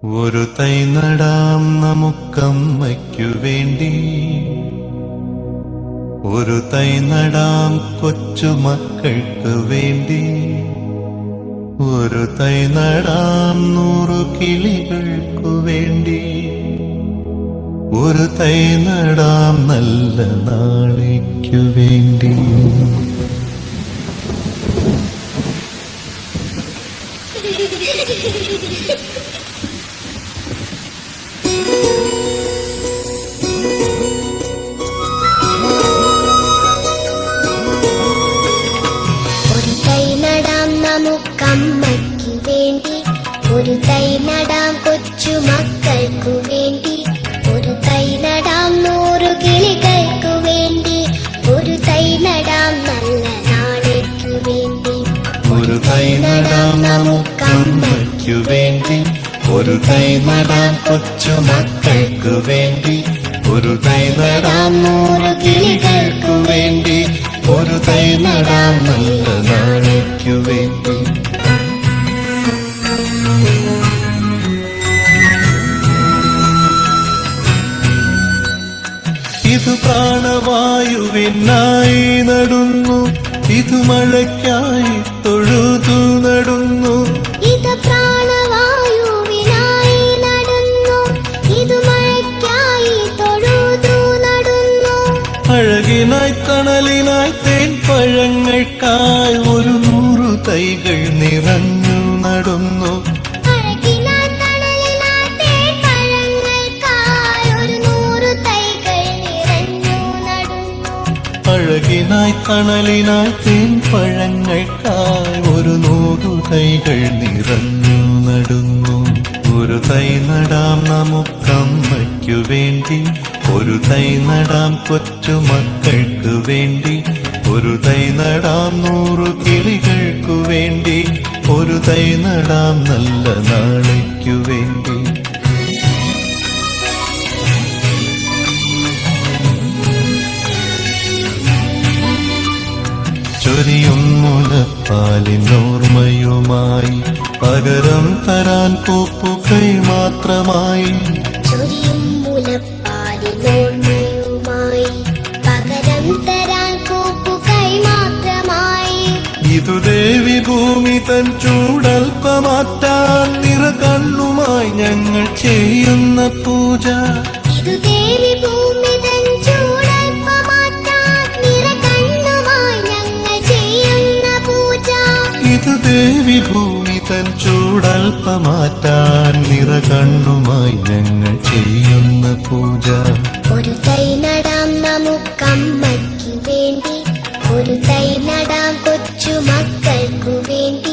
ഒരു തൈ നടാം നമുക്കമ്മയ്ക്കു വേണ്ടി, ഒരു തൈ നടാം കൊച്ചുമക്കൾക്ക് വേണ്ടി, ഒരു തൈ നടാം 100 കിളികൾക്കു വേണ്ടി, ഒരു തൈ നടാം നല്ല നാളേക്കു വേണ്ടി. നമുക്കമ്മയ്ക്ക് വേണ്ടി, ഒരു തൈ നടാം കൊച്ചുമക്കൾക്കു വേണ്ടി, ഒരു തൈ നടാം 100 കിളികൾക്കു വേണ്ടി, ഒരു തൈ നടാം നല്ല നാളേക്കു വേണ്ടി. ഒരു തൈ നടാം നമുക്കമ്മയ്ക്കു വേണ്ടി, ഒരു തൈ നടാം കൊച്ചുമക്കൾക്കു വേണ്ടി, ഒരു തൈ നടാം 100 കിളികൾക്കു വേണ്ടി, ഒരു തൈ നടാം നല്ല നാളേക്കു വേണ്ടി. ഇത് പ്രാണവായുവിനായി നടുന്നു, ഇത് മഴയ്ക്കായി തൊഴുതു നടുന്നു, ഇത് പ്രാണവായുവിനായി നടുന്നു, ഇത് മഴയ്ക്കായി തൊഴുതു നടുന്നു. അഴകിനായി തണലിനായി തേൻ പഴങ്ങൾക്കായി 100 തൈകൾ നിറഞ്ഞു നടുന്നു, അഴകിനായി തണലിനായി തേൻ പഴങ്ങൾക്കായി 100 തൈകൾ നിറഞ്ഞു നടുന്നു. ഒരു തൈ നടാം നമുക്കമ്മയ്ക്കു വേണ്ടി, ഒരു തൈ നടാം കൊച്ചുമക്കൾക്ക് വേണ്ടി, ഒരു തൈ നടാം 100 കിളികൾക്കു വേണ്ടി, ഒരു തൈ നടാം നല്ല നാളേക്കു വേണ്ടി. ചൊരിയും മുലപ്പാലിനോർമ്മയുമായി പകരം തരാൻ പൂപ്പുകൈ മാത്രമായി, ചൊരിയും മുലപ്പാലിനോർമ്മയുമായി പകരം തരാൻ പൂപ്പുകൈ മാത്രമായി. ഇതു ദേവി ഭൂമി തൻ ചൂടൽപ്പമാറ്റാൻ നിറകണ്ണുമായി ഞങ്ങൾ ചെയ്യുന്ന പൂജ, ഇതു ദേവി ഭൂമി തൻ ചൂടൽപ്പമാറ്റാൻ നിറകണ്ണുമായി ഞങ്ങൾ ചെയ്യുന്ന പൂജ, ഇത് ദേവി ഭൂമി തൻ ചൂടൽപ്പമാറ്റാൻ നിറകണ്ണുമായി ഞങ്ങൾ ചെയ്യുന്ന പൂജ. ഒരു തൈ നടാം നമുക്കമ്മയ്ക്ക് വേണ്ടി, ഒരു തൈ നടാം കൊച്ചുമക്കൾക്കു വേണ്ടി,